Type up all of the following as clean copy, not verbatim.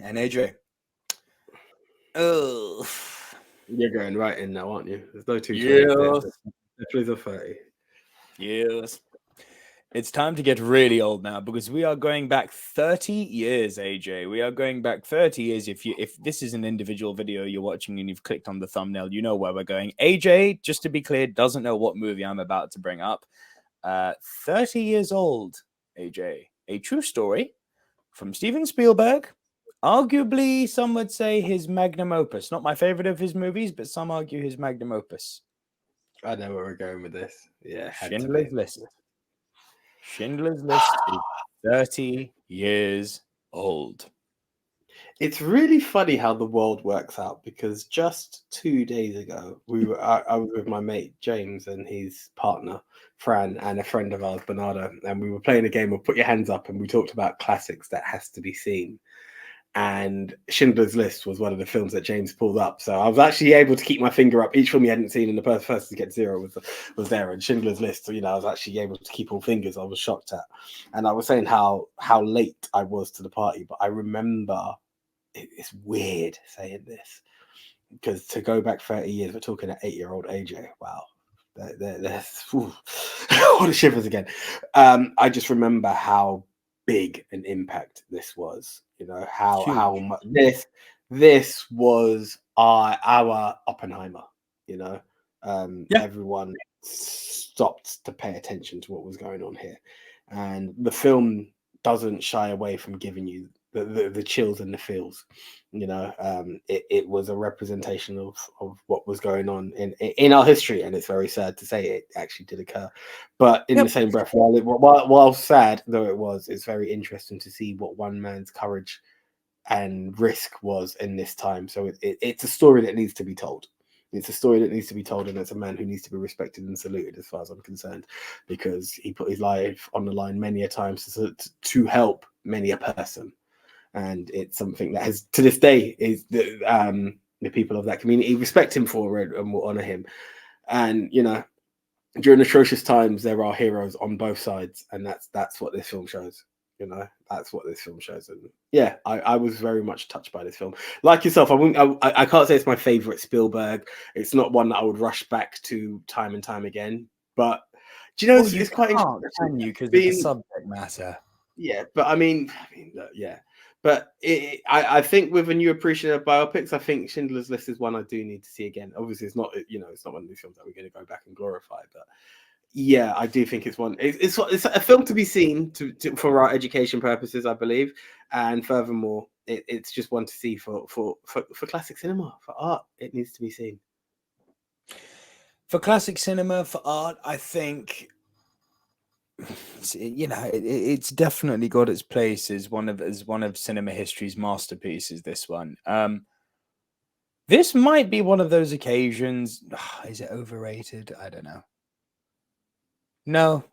And AJ. Oh. You're going right in now, aren't you? There's no 220s Yes. there. Definitely a 30. Yes. It's time to get really old now because we are going back 30 years, AJ. We are going back 30 years. If this is an individual video you're watching and you've clicked on the thumbnail, you know where we're going. AJ, just to be clear, doesn't know what movie I'm about to bring up. 30 years old, AJ. A true story from Steven Spielberg. Arguably, some would say his magnum opus. Not my favorite of his movies, but some argue his magnum opus. I know where we're going with this. Yeah, Schindler's List. Schindler's List is 30 years old. It's really funny how the world works out because just 2 days ago, I was with my mate James and his partner Fran and a friend of ours, Bernardo, and we were playing a game of Put Your Hands Up, and we talked about classics that has to be seen. And Schindler's List was one of the films that James pulled up. So I was actually able to keep my finger up. Each film he hadn't seen, and the first to get 0 was there. And Schindler's List, I was actually able to keep all fingers. I was shocked at. And I was saying how late I was to the party, but I remember it's weird saying this because to go back 30 years, we're talking at 8-year-old AJ. Wow. There's all the shivers again. I just remember how big an impact this was. How much this was our Oppenheimer. Everyone stopped to pay attention to what was going on here, and the film doesn't shy away from giving you the chills and the feels. It was a representation of what was going on in our history, and it's very sad to say it actually did occur. But in the same breath, while sad though it was, it's very interesting to see what one man's courage and risk was in this time. So it's a story that needs to be told. It's a story that needs to be told, and it's a man who needs to be respected and saluted as far as I'm concerned, because he put his life on the line many a times to help many a person. And it's something that has, to this day, is the people of that community respect him for it and will honor him. And during atrocious times, there are heroes on both sides, and that's what this film shows. That's what this film shows. And yeah, I was very much touched by this film. Like yourself, I can't say it's my favorite Spielberg. It's not one that I would rush back to time and time again. But do you know, it's quite interesting. Can you? Because of the subject matter. Yeah, but I mean, yeah. But I think with a new appreciation of biopics, I think Schindler's List is one I do need to see again. Obviously, it's not it's not one of these films that we're going to go back and glorify, but yeah, I do think it's one. It's a film to be seen for our education purposes, I believe, and furthermore, it's just one to see for classic cinema, for art. It needs to be seen. For classic cinema, for art, I think. It's definitely got its place as one of cinema history's masterpieces. This one, this might be one of those occasions. Is it overrated? I don't know. No.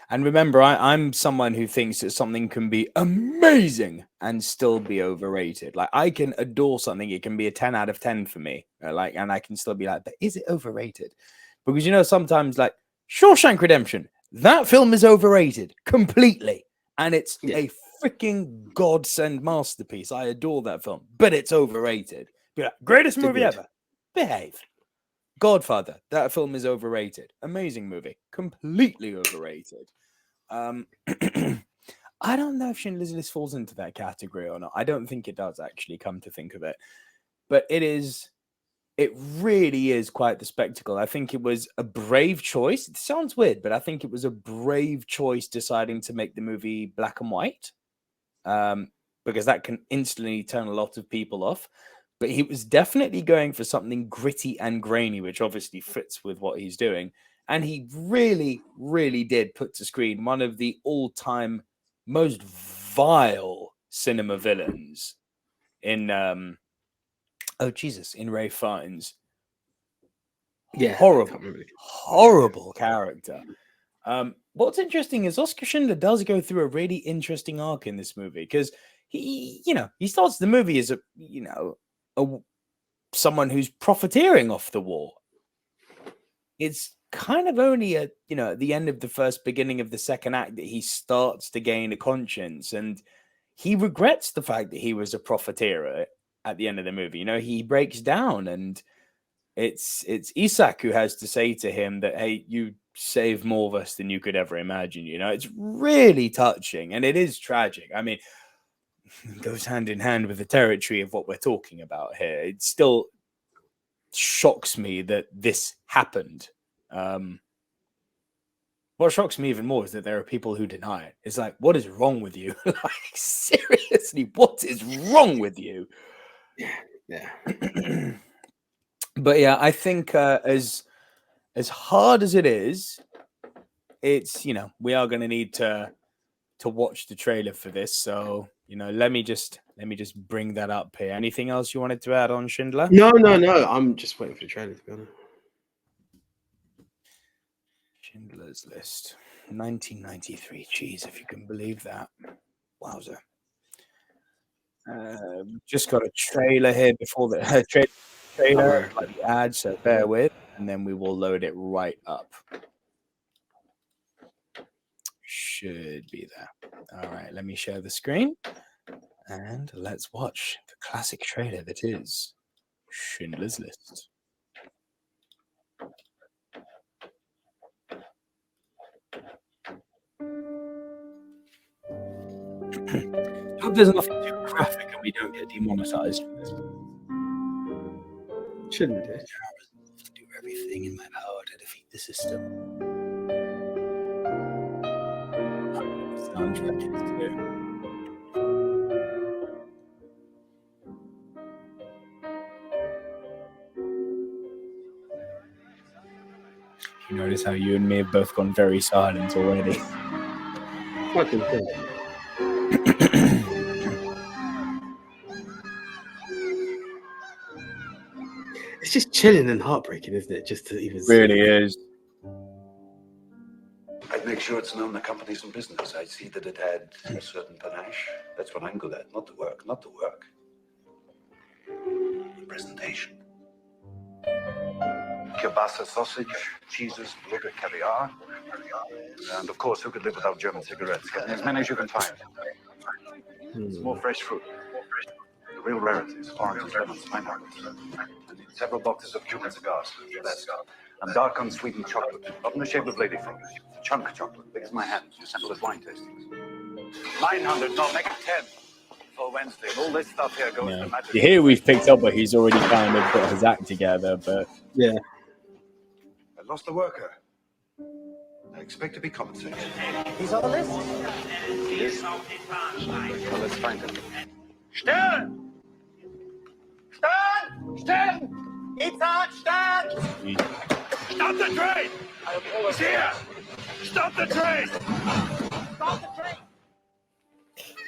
And remember, I'm someone who thinks that something can be amazing and still be overrated. Like, I can adore something; it can be a 10 out of 10 for me. And I can still be like, but is it overrated? Because sometimes, like Shawshank Redemption. That film is overrated completely, and it's a freaking godsend masterpiece. I adore that film, but it's overrated. Greatest movie ever. Behave. Godfather. That film is overrated. Amazing movie. Completely overrated. I don't know if Schindler's List falls into that category or not. I don't think it does, actually, come to think of it. But it really is quite the spectacle. I think it was a brave choice. It sounds weird, but I think it was a brave choice deciding to make the movie black and white, because that can instantly turn a lot of people off. But he was definitely going for something gritty and grainy, which obviously fits with what he's doing. And he really, really did put to screen one of the all-time most vile cinema villains in in Ray Fiennes. Yeah, horrible character. What's interesting is Oskar Schindler does go through a really interesting arc in this movie, because he starts the movie as someone who's profiteering off the war. It's kind of only at the end of the first, beginning of the second act that he starts to gain a conscience, and he regrets the fact that he was a profiteer at the end of the movie. You know, he breaks down, and it's Isak who has to say to him that, hey, you saved more of us than you could ever imagine. You know, it's really touching, and it is tragic. I mean, it goes hand in hand with the territory of what we're talking about here. It still shocks me that this happened. What shocks me even more is that there are people who deny it. It's like, what is wrong with you? Like, seriously, what is wrong with you? Yeah. But yeah, I think as hard as it is, it's, you know, we are going to need to watch the trailer for this. So, you know, let me just bring that up here. Anything else you wanted to add on, Schindler? No. I'm just waiting for the trailer, to be honest. Schindler's List, 1993. Jeez, if you can believe that. Wowzer. Just got a trailer here before the trailer, like the ad, so bear with, and then we will load it right up. Should be there. All right, let me share the screen, and let's watch the classic trailer that is Schindler's List. I hope there's nothing too graphic and we don't get demonetized for this. Shouldn't it? Do everything in my power to defeat the system. Soundtrack is too. You notice how you and me have both gone very silent already. Fucking thing. It's just chilling and heartbreaking, isn't it? Just to even Really is. I'd make sure it's known the company's in business. I'd see that it had a certain panache. That's what I'm good at. Not the work. The presentation. Kielbasa sausage, cheeses, blood, caviar. And of course, who could live without German cigarettes? Get as many as you can find. More fresh fruit. The real rarities, oranges, lemons, pineapples. I need several boxes of Cuban cigars. That's and dark unsweetened chocolate, not in the shape of ladyfingers. Chunk chocolate, big as my hand. You sample as wine tastings. 900, no, make it 10 for Wednesday. All this stuff here goes to magic. Here we've picked up where he's already kind of got his act together, but yeah. I lost a worker. I expect to be compensated. He's on the list. He is. Well, let's find him. Stern! Stern! Stern! Itzhak, Stern! Stop the train! Here! Stop the train! Stop the train!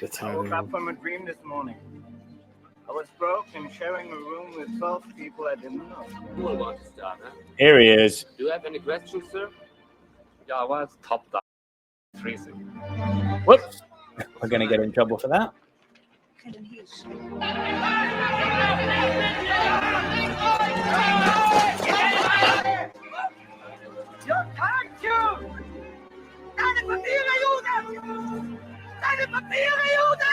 The I woke up from a dream this morning. I was broke and sharing a room with 12 people I didn't know. You all want to start, huh? here he is. Do you have any questions, sir? Yeah, I was top down. Freezing. Whoops. We're going to get in trouble for that. Your Thank Deine Papiere, Jude! Deine Papiere, Jude!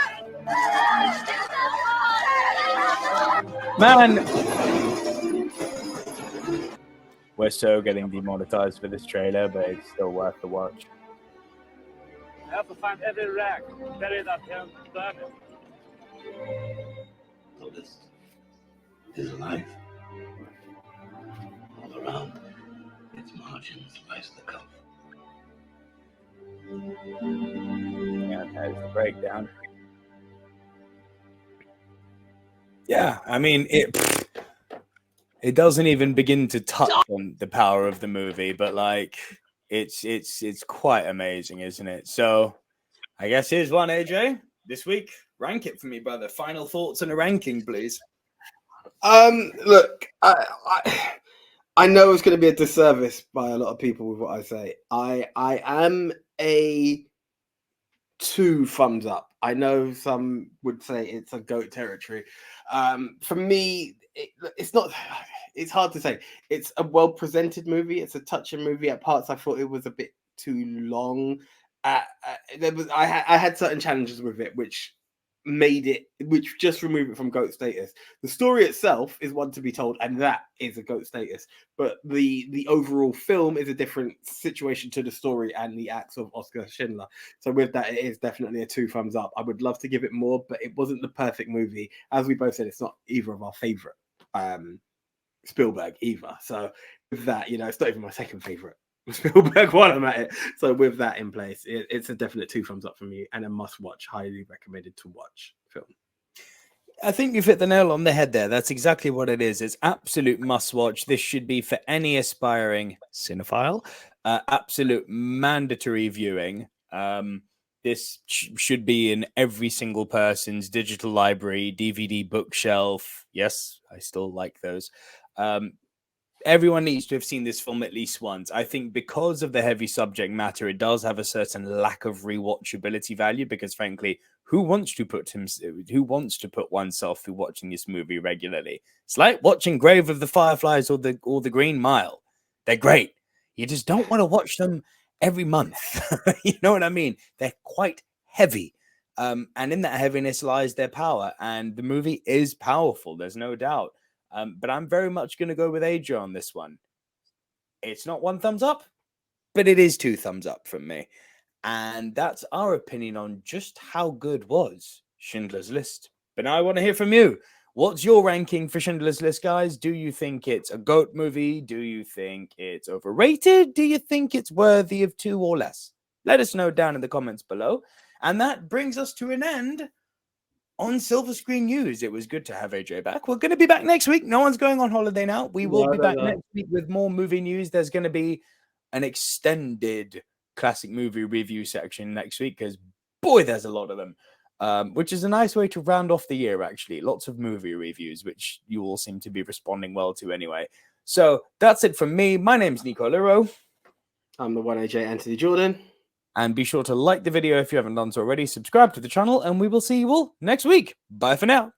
Man, we're so getting demonetized for this trailer, but it's still worth the watch. I have to find every rag, bury it up here, and burn it. So this is life. All around, its margins rise to the cup. Yeah, there's the breakdown. Yeah, I mean, it doesn't even begin to touch on the power of the movie, but like it's quite amazing, isn't it? So I guess here's one, AJ. This week, rank it for me, brother. Final thoughts and a ranking, please. Look, I know it's going to be a disservice by a lot of people with what I say. I am a 2 thumbs up. I know some would say it's a GOAT territory. For me, it's not. It's hard to say. It's a well-presented movie. It's a touching movie. At parts, I thought it was a bit too long. I had certain challenges with it, which made it, which just removed it from GOAT status. The story itself is one to be told, and that is a GOAT status. But the overall film is a different situation to the story and the acts of Oscar Schindler. So with that, it is definitely a 2 thumbs up. I would love to give it more, but it wasn't the perfect movie. As we both said, it's not either of our favorite Spielberg either. So with that, it's not even my second favorite Spielberg while I'm at it. So with that in place, it's a definite 2 thumbs up for me and a must watch, highly recommended to watch film. I think you've hit the nail on the head there. That's exactly what it is. It's absolute must watch. This should be for any aspiring cinephile. Absolute mandatory viewing. This should be in every single person's digital library, DVD bookshelf. Yes, I still like those. Everyone needs to have seen this film at least once. I think because of the heavy subject matter, it does have a certain lack of rewatchability value, because frankly, who wants to put oneself through watching this movie regularly? It's like watching Grave of the Fireflies or the Green Mile. They're great. You just don't want to watch them every month. You know what I mean? They're quite heavy. And in that heaviness lies their power. And the movie is powerful. There's no doubt. But I'm very much going to go with AJ on this one. It's not 1 thumbs up, but it is 2 thumbs up from me. And that's our opinion on just how good was Schindler's List. But now I want to hear from you. What's your ranking for Schindler's List, guys? Do you think it's a GOAT movie? Do you think it's overrated? Do you think it's worthy of 2 or less? Let us know down in the comments below. And that brings us to an end on Silver Screen News. It was good to have AJ back. We're going to be back next week. No one's going on holiday now. We will be back next week with more movie news. There's going to be an extended classic movie review section next week, because boy, there's a lot of them, which is a nice way to round off the year, actually. Lots of movie reviews, which you all seem to be responding well to anyway. So that's it from me. My name's Nico Liro. I'm the one AJ Anthony Jordan. And be sure to like the video if you haven't done so already, subscribe to the channel, and we will see you all next week. Bye for now.